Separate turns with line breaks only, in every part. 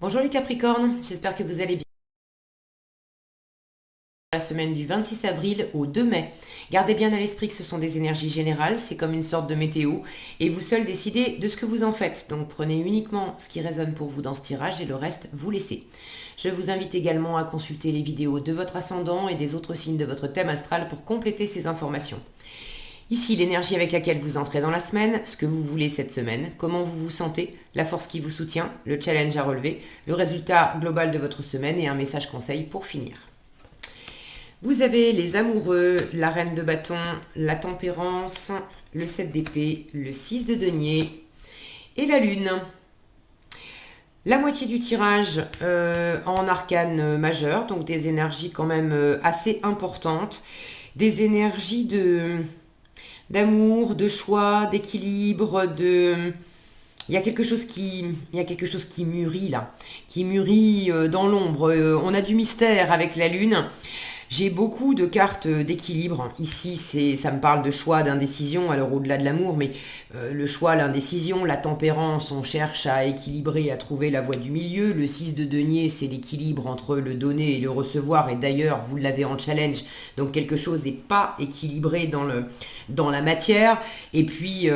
Bonjour les Capricornes, j'espère que vous allez bien. La semaine du 26 avril au 2 mai. Gardez bien à l'esprit que ce sont des énergies générales, c'est comme une sorte de météo, et vous seuls décidez de ce que vous en faites. Donc prenez uniquement ce qui résonne pour vous dans ce tirage et le reste, vous laissez. Je vous invite également à consulter les vidéos de votre ascendant et des autres signes de votre thème astral pour compléter ces informations. Ici, l'énergie avec laquelle vous entrez dans la semaine, ce que vous voulez cette semaine, comment vous vous sentez, la force qui vous soutient, le challenge à relever, le résultat global de votre semaine et un message conseil pour finir. Vous avez les amoureux, la reine de bâton, la tempérance, le 7 d'épée, le 6 de denier et la lune. La moitié du tirage en arcane majeur, donc des énergies quand même assez importantes, des énergies d'amour, de choix, d'équilibre, de... Il y a quelque chose qui mûrit là, qui mûrit dans l'ombre. On a du mystère avec la lune. J'ai beaucoup de cartes d'équilibre. Ici, ça me parle de choix, d'indécision, alors au-delà de l'amour, mais le choix, l'indécision, la tempérance, on cherche à équilibrer, à trouver la voie du milieu. Le 6 de denier, c'est l'équilibre entre le donner et le recevoir. Et d'ailleurs, vous l'avez en challenge, donc quelque chose n'est pas équilibré dans la matière. Et puis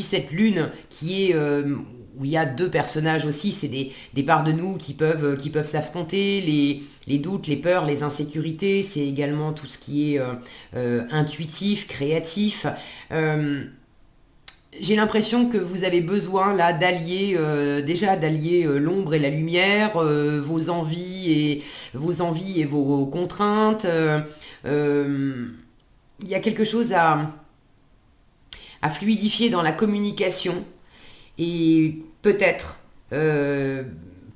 cette lune qui est... où il y a deux personnages aussi, c'est des parts de nous qui peuvent s'affronter, les doutes, les peurs, les insécurités, c'est également tout ce qui est intuitif, créatif. J'ai l'impression que vous avez besoin là d'allier l'ombre et la lumière, vos envies et vos contraintes. Il y a quelque chose à fluidifier dans la communication et peut-être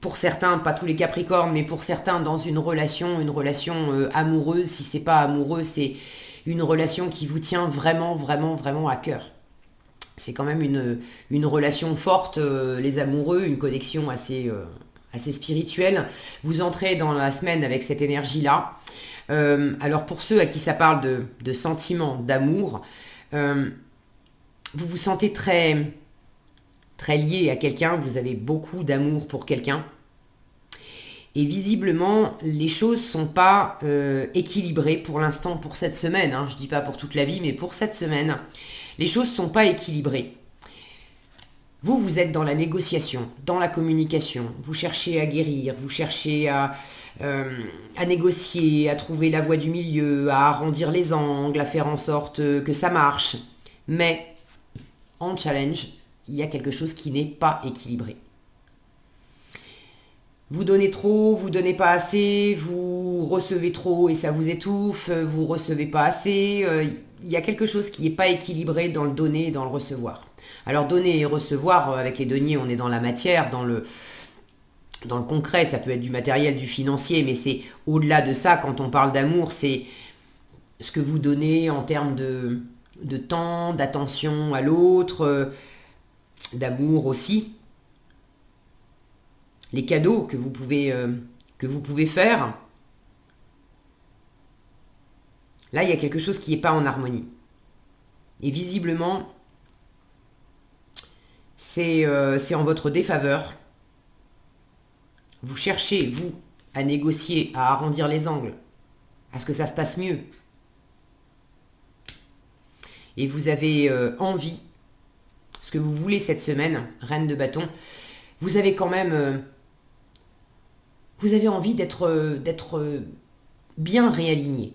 pour certains, pas tous les Capricornes, mais pour certains dans une relation amoureuse. Si c'est pas amoureux, c'est une relation qui vous tient vraiment, vraiment, vraiment à cœur. C'est quand même une relation forte, les amoureux, une connexion assez spirituelle. Vous entrez dans la semaine avec cette énergie-là. Alors pour ceux à qui ça parle de sentiments, d'amour, vous vous sentez très lié à quelqu'un, vous avez beaucoup d'amour pour quelqu'un. Et visiblement, les choses sont pas équilibrées pour l'instant, pour cette semaine. Je dis pas pour toute la vie, mais pour cette semaine, les choses sont pas équilibrées. Vous êtes dans la négociation, dans la communication. Vous cherchez à guérir, vous cherchez à négocier, à trouver la voie du milieu, à arrondir les angles, à faire en sorte que ça marche. Mais en challenge, il y a quelque chose qui n'est pas équilibré. Vous donnez trop, vous donnez pas assez, vous recevez trop et ça vous étouffe, vous recevez pas assez. Il y a quelque chose qui n'est pas équilibré dans le donner et dans le recevoir. Alors donner et recevoir, avec les deniers, on est dans la matière, dans le concret, ça peut être du matériel, du financier, mais c'est au-delà de ça, quand on parle d'amour, c'est ce que vous donnez en termes de temps, d'attention à l'autre, d'amour aussi. Les cadeaux que vous pouvez faire. Là, il y a quelque chose qui n'est pas en harmonie. Et visiblement, c'est en votre défaveur. Vous cherchez, vous, à négocier, à arrondir les angles, à ce que ça se passe mieux. Et vous avez envie, ce que vous voulez cette semaine, reine de bâton, vous avez quand même... vous avez envie d'être bien réaligné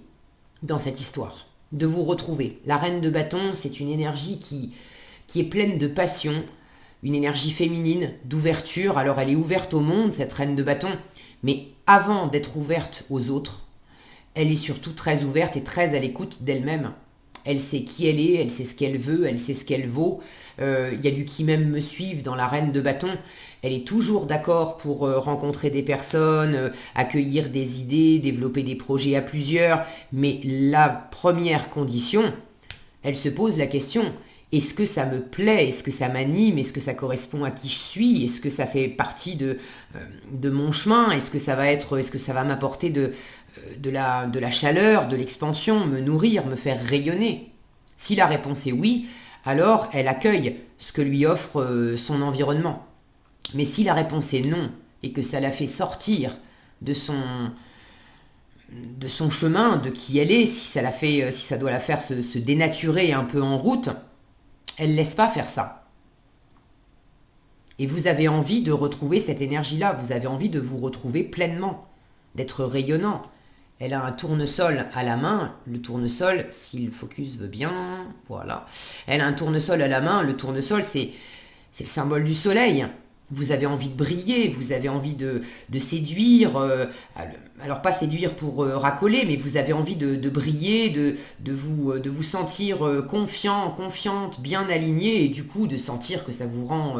dans cette histoire, de vous retrouver. La reine de bâton, c'est une énergie qui est pleine de passion, une énergie féminine, d'ouverture. Alors elle est ouverte au monde, cette reine de bâton, mais avant d'être ouverte aux autres, elle est surtout très ouverte et très à l'écoute d'elle-même. Elle sait qui elle est, elle sait ce qu'elle veut, elle sait ce qu'elle vaut. Il y a du qui même me suivent dans la reine de bâton. Elle est toujours d'accord pour rencontrer des personnes, accueillir des idées, développer des projets à plusieurs. Mais la première condition, elle se pose la question, est-ce que ça me plaît? Est-ce que ça m'anime? Est-ce que ça correspond à qui je suis? Est-ce que ça fait partie de mon chemin? Est-ce que ça va m'apporter de la chaleur, de l'expansion, me nourrir, me faire rayonner? Si la réponse est oui, alors elle accueille ce que lui offre son environnement. Mais si la réponse est non, et que ça la fait sortir de son chemin, de qui elle est, si ça doit la faire se dénaturer un peu en route, elle ne laisse pas faire ça. Et vous avez envie de retrouver cette énergie-là, vous avez envie de vous retrouver pleinement, d'être rayonnant. Elle a un tournesol à la main, le tournesol, si le focus veut bien, voilà. Elle a un tournesol à la main, le tournesol c'est le symbole du soleil. Vous avez envie de briller, vous avez envie de séduire, alors pas séduire pour racoler, mais vous avez envie de briller, de vous sentir confiant, confiante, bien aligné, et du coup de sentir que ça vous rend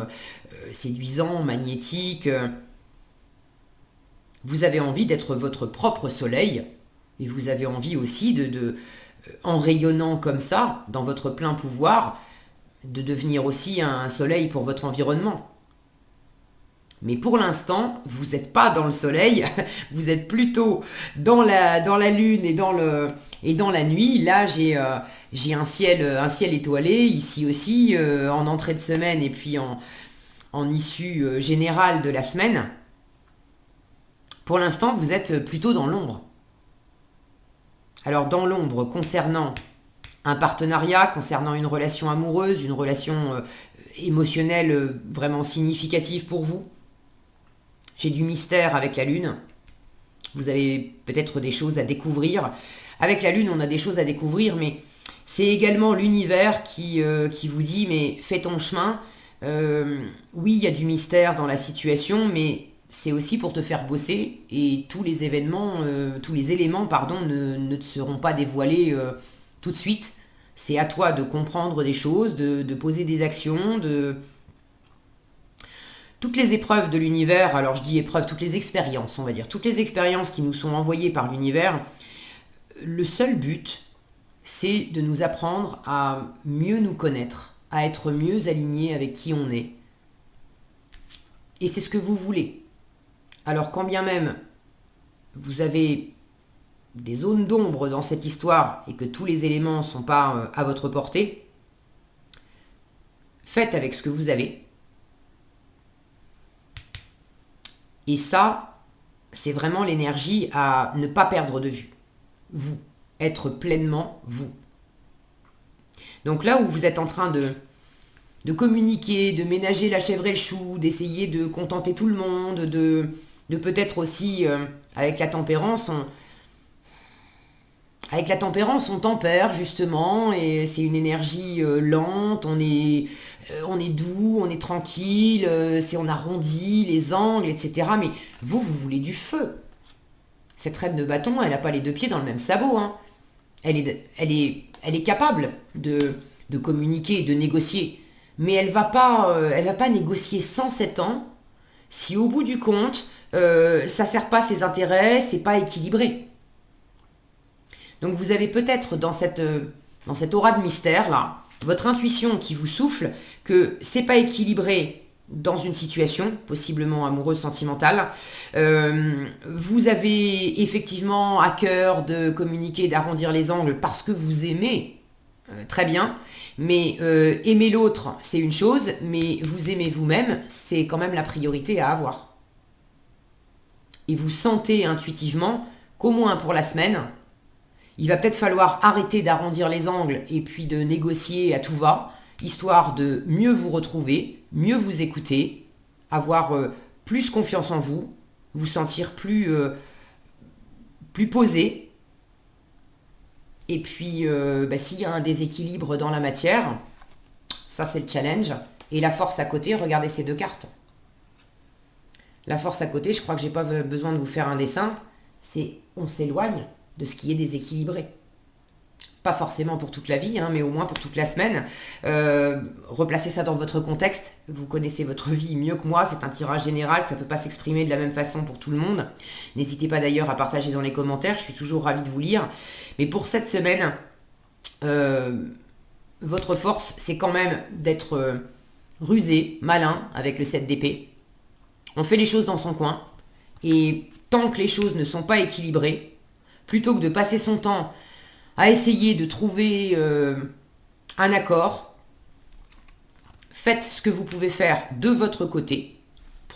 séduisant, magnétique. Vous avez envie d'être votre propre soleil, et vous avez envie aussi en rayonnant comme ça, dans votre plein pouvoir, de devenir aussi un soleil pour votre environnement. Mais pour l'instant, vous n'êtes pas dans le soleil, vous êtes plutôt dans la lune et dans la nuit. Là, j'ai un ciel étoilé, ici aussi, en entrée de semaine et puis en issue générale de la semaine. Pour l'instant, vous êtes plutôt dans l'ombre. Alors, dans l'ombre, concernant un partenariat, concernant une relation amoureuse, une relation émotionnelle vraiment significative pour vous, j'ai du mystère avec la Lune. Vous avez peut-être des choses à découvrir. Avec la Lune, on a des choses à découvrir, mais c'est également l'univers qui vous dit, mais fais ton chemin. Oui, il y a du mystère dans la situation, mais c'est aussi pour te faire bosser. Et tous les éléments, ne te seront pas dévoilés tout de suite. C'est à toi de comprendre des choses, de poser des actions, toutes les épreuves de l'univers, alors je dis épreuves, toutes les expériences, on va dire, toutes les expériences qui nous sont envoyées par l'univers, le seul but, c'est de nous apprendre à mieux nous connaître, à être mieux alignés avec qui on est. Et c'est ce que vous voulez. Alors quand bien même vous avez des zones d'ombre dans cette histoire et que tous les éléments ne sont pas à votre portée, faites avec ce que vous avez. Et ça, c'est vraiment l'énergie à ne pas perdre de vue. Vous, être pleinement vous. Donc là où vous êtes en train de communiquer, de ménager la chèvre et le chou, d'essayer de contenter tout le monde, de peut-être aussi, avec la tempérance, on tempère justement, et c'est une énergie lente, on est doux, on est tranquille, on arrondit les angles, etc. Mais vous voulez du feu. Cette reine de bâton, elle n'a pas les deux pieds dans le même sabot. Hein. Elle est capable de communiquer, de négocier. Mais elle va pas négocier 107 ans si au bout du compte, ça ne sert pas ses intérêts, c'est pas équilibré. Donc vous avez peut-être dans cette aura de mystère là, votre intuition qui vous souffle que c'est pas équilibré dans une situation, possiblement amoureuse, sentimentale. Vous avez effectivement à cœur de communiquer, d'arrondir les angles parce que vous aimez, très bien, mais aimer l'autre, c'est une chose, mais vous aimez vous-même, c'est quand même la priorité à avoir. Et vous sentez intuitivement qu'au moins pour la semaine, il va peut-être falloir arrêter d'arrondir les angles et puis de négocier à tout va, histoire de mieux vous retrouver, mieux vous écouter, avoir plus confiance en vous, vous sentir plus posé. Et puis, s'il y a un déséquilibre dans la matière, ça c'est le challenge. Et la force à côté, regardez ces deux cartes. La force à côté, je crois que j'ai pas besoin de vous faire un dessin, c'est on s'éloigne de ce qui est déséquilibré. Pas forcément pour toute la vie, mais au moins pour toute la semaine. Replacez ça dans votre contexte. Vous connaissez votre vie mieux que moi. C'est un tirage général. Ça ne peut pas s'exprimer de la même façon pour tout le monde. N'hésitez pas d'ailleurs à partager dans les commentaires. Je suis toujours ravie de vous lire. Mais pour cette semaine, votre force, c'est quand même d'être rusé, malin avec le 7 d'épée. On fait les choses dans son coin. Et tant que les choses ne sont pas équilibrées, plutôt que de passer son temps à essayer de trouver un accord, faites ce que vous pouvez faire de votre côté.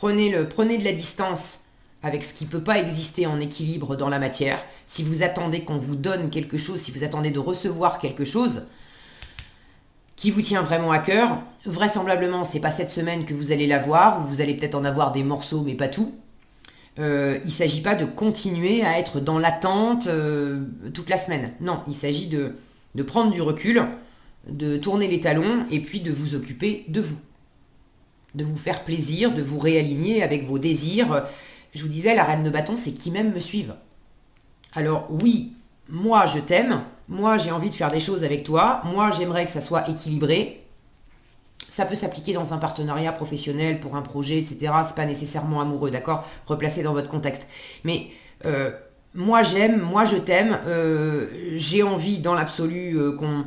Prenez de la distance avec ce qui ne peut pas exister en équilibre dans la matière. Si vous attendez qu'on vous donne quelque chose, si vous attendez de recevoir quelque chose qui vous tient vraiment à cœur, vraisemblablement, c'est pas cette semaine que vous allez l'avoir, ou vous allez peut-être en avoir des morceaux, mais pas tout. Il ne s'agit pas de continuer à être dans l'attente toute la semaine. Non, il s'agit de prendre du recul, de tourner les talons et puis de vous occuper de vous. De vous faire plaisir, de vous réaligner avec vos désirs. Je vous disais, la reine de bâton, c'est qui m'aime me suive. Alors oui, moi je t'aime, moi j'ai envie de faire des choses avec toi, moi j'aimerais que ça soit équilibré. Ça peut s'appliquer dans un partenariat professionnel, pour un projet, etc. C'est pas nécessairement amoureux, d'accord? Replacez dans votre contexte. Mais moi j'aime, moi je t'aime, j'ai envie dans l'absolu qu'on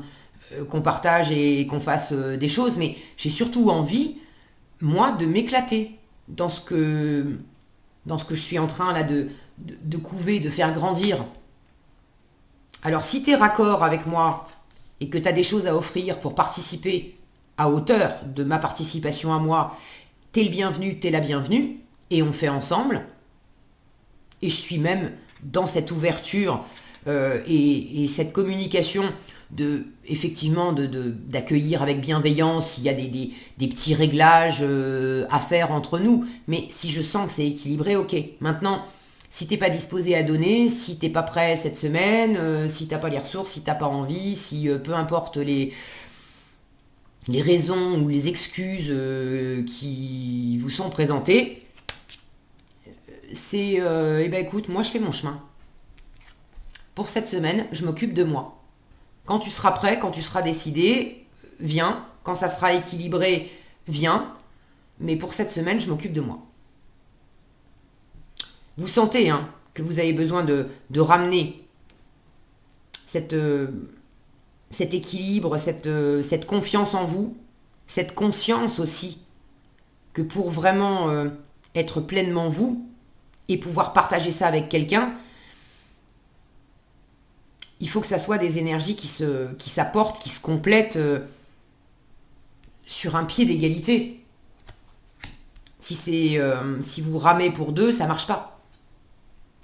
partage et qu'on fasse des choses, mais j'ai surtout envie, moi, de m'éclater dans ce que je suis en train là de couver, de faire grandir. Alors si tu es raccord avec moi et que tu as des choses à offrir pour participer à hauteur de ma participation à moi, t'es le bienvenu, t'es la bienvenue, et on fait ensemble. Et je suis même dans cette ouverture et cette communication effectivement d'accueillir avec bienveillance s'il y a des petits réglages à faire entre nous. Mais si je sens que c'est équilibré, ok. Maintenant, si t'es pas disposé à donner, si t'es pas prêt cette semaine, si t'as pas les ressources, si t'as pas envie, si peu importe les raisons ou les excuses qui vous sont présentées, c'est eh ben écoute, moi je fais mon chemin. Pour cette semaine, je m'occupe de moi. Quand tu seras prêt, quand tu seras décidé, viens. Quand ça sera équilibré, viens. Mais pour cette semaine, je m'occupe de moi. Vous sentez que vous avez besoin de ramener cet équilibre, cette confiance en vous, cette conscience aussi que pour vraiment être pleinement vous et pouvoir partager ça avec quelqu'un, il faut que ça soit des énergies qui s'apportent, qui se complètent sur un pied d'égalité. Si vous ramez pour deux, ça marche pas.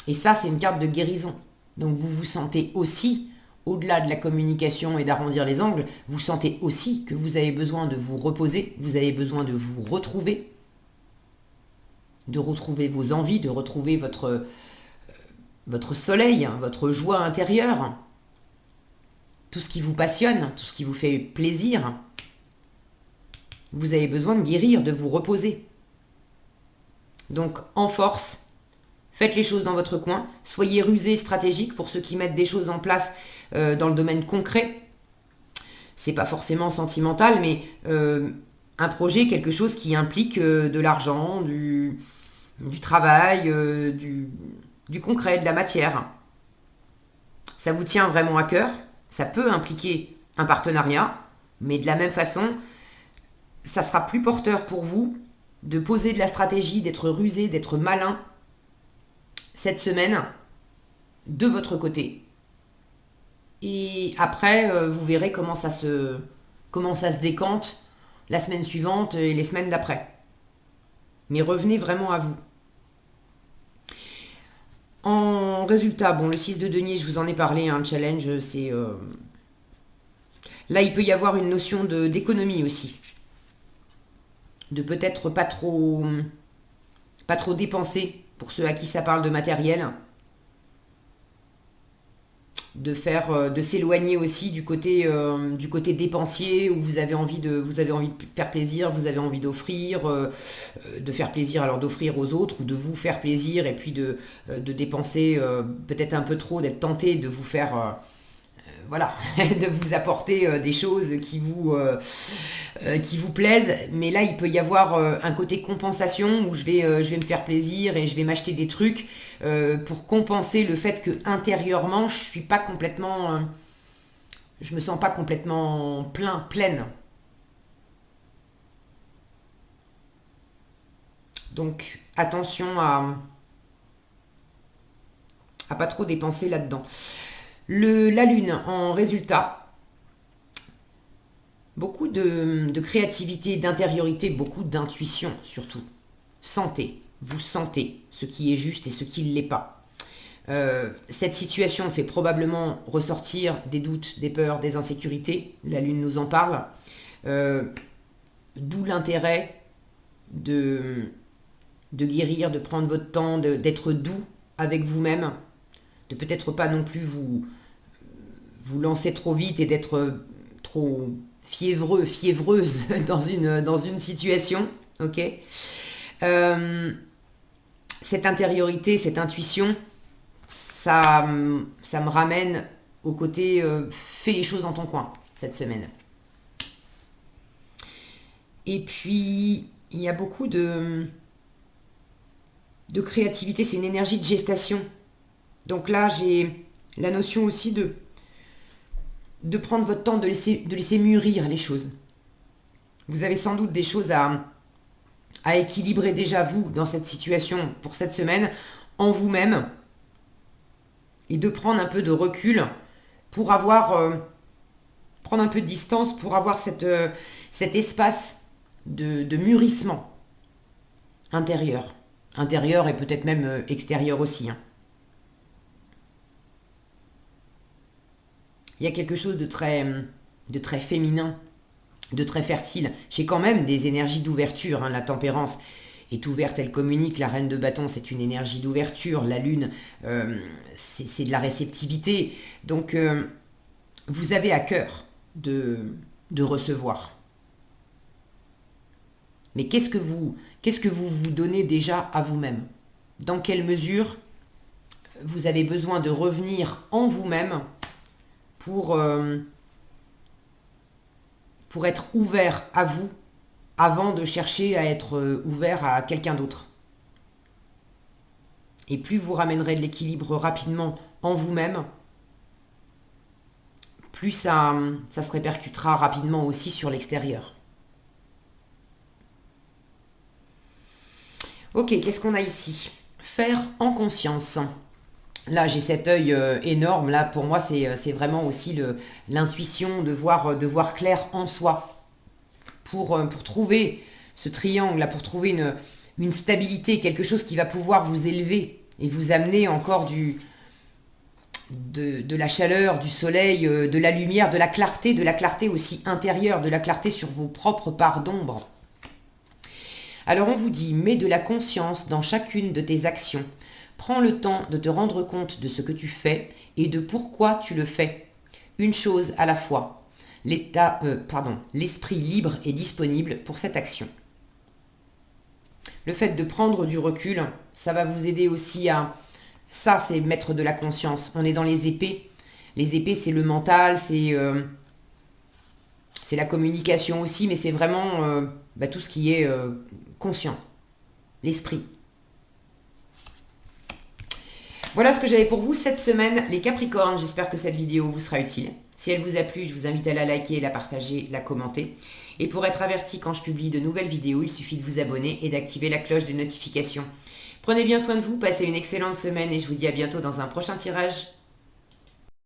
Et ça, c'est une carte de guérison. Donc vous vous sentez aussi, au-delà de la communication et d'arrondir les angles, vous sentez aussi que vous avez besoin de vous reposer, vous avez besoin de vous retrouver, de retrouver vos envies, de retrouver votre soleil, votre joie intérieure, tout ce qui vous passionne, tout ce qui vous fait plaisir. Vous avez besoin de guérir, de vous reposer. Donc, en force, faites les choses dans votre coin. Soyez rusés, stratégiques pour ceux qui mettent des choses en place dans le domaine concret. C'est pas forcément sentimental, mais un projet, quelque chose qui implique de l'argent, du travail, du concret, de la matière. Ça vous tient vraiment à cœur. Ça peut impliquer un partenariat, mais de la même façon, ça sera plus porteur pour vous de poser de la stratégie, d'être rusé, d'être malin cette semaine de votre côté. Et après, vous verrez comment ça se décante la semaine suivante et les semaines d'après. Mais revenez vraiment à vous. En résultat, bon, le 6 de denier, je vous en ai parlé, un challenge, c'est... Là, il peut y avoir une notion d'économie aussi. De peut-être pas trop dépenser, pour ceux à qui ça parle de matériel. De s'éloigner aussi du côté dépensier, où vous avez envie de faire plaisir, vous avez envie d'offrir, de faire plaisir, alors d'offrir aux autres, ou de vous faire plaisir, et puis de dépenser peut-être un peu trop, d'être tenté de vous faire voilà, de vous apporter des choses qui vous plaisent. Mais là, il peut y avoir un côté compensation où je vais me faire plaisir et je vais m'acheter des trucs pour compenser le fait que intérieurement, je me sens pas complètement pleine. Donc, attention à pas trop dépenser là-dedans. La lune en résultat, beaucoup de créativité, d'intériorité, beaucoup d'intuition surtout. sentez. Vous sentez ce qui est juste et ce qui ne l'est pas. Cette situation fait probablement ressortir des doutes, des peurs, des insécurités. La Lune nous en parle. D'où l'intérêt de guérir, de prendre votre temps, d'être doux avec vous-même, de peut-être pas non plus vous lancer trop vite et d'être trop fiévreux, fiévreuse dans une situation, ok. Cette intériorité, cette intuition, ça me ramène au côté fais les choses dans ton coin cette semaine. Et puis, il y a beaucoup de créativité, c'est une énergie de gestation. Donc là, j'ai la notion aussi de prendre votre temps, de laisser mûrir les choses. Vous avez sans doute des choses à équilibrer déjà, vous, dans cette situation, pour cette semaine, en vous-même, et de prendre un peu de recul pour prendre un peu de distance, pour avoir cet espace de mûrissement intérieur et peut-être même extérieur aussi. Il y a quelque chose de très féminin, de très fertile. J'ai quand même des énergies d'ouverture. La tempérance est ouverte, elle communique. La reine de bâton, c'est une énergie d'ouverture. La lune, c'est de la réceptivité. Donc, vous avez à cœur de recevoir. Mais qu'est-ce que vous vous donnez déjà à vous-même? Dans quelle mesure vous avez besoin de revenir en vous-même pour être ouvert à vous avant de chercher à être ouvert à quelqu'un d'autre. Et plus vous ramènerez de l'équilibre rapidement en vous-même, plus ça se répercutera rapidement aussi sur l'extérieur. Ok, qu'est-ce qu'on a ici? Faire en conscience. Là, j'ai cet œil énorme. Là, pour moi, c'est vraiment aussi l'intuition de voir clair en soi. Pour trouver ce triangle, là, pour trouver une stabilité, quelque chose qui va pouvoir vous élever et vous amener encore de la chaleur, du soleil, de la lumière, de la clarté aussi intérieure, de la clarté sur vos propres parts d'ombre. Alors on vous dit, mets de la conscience dans chacune de tes actions. Prends le temps de te rendre compte de ce que tu fais et de pourquoi tu le fais. Une chose à la fois. L'esprit libre et disponible pour cette action. Le fait de prendre du recul, ça va vous aider aussi à... Ça, c'est mettre de la conscience. On est dans les épées. Les épées, c'est le mental, c'est la communication aussi, mais c'est vraiment tout ce qui est conscient. L'esprit. Voilà ce que j'avais pour vous cette semaine, les Capricornes. J'espère que cette vidéo vous sera utile. Si elle vous a plu, je vous invite à la liker, la partager, la commenter. Et pour être averti quand je publie de nouvelles vidéos, il suffit de vous abonner et d'activer la cloche des notifications. Prenez bien soin de vous, passez une excellente semaine et je vous dis à bientôt dans un prochain tirage.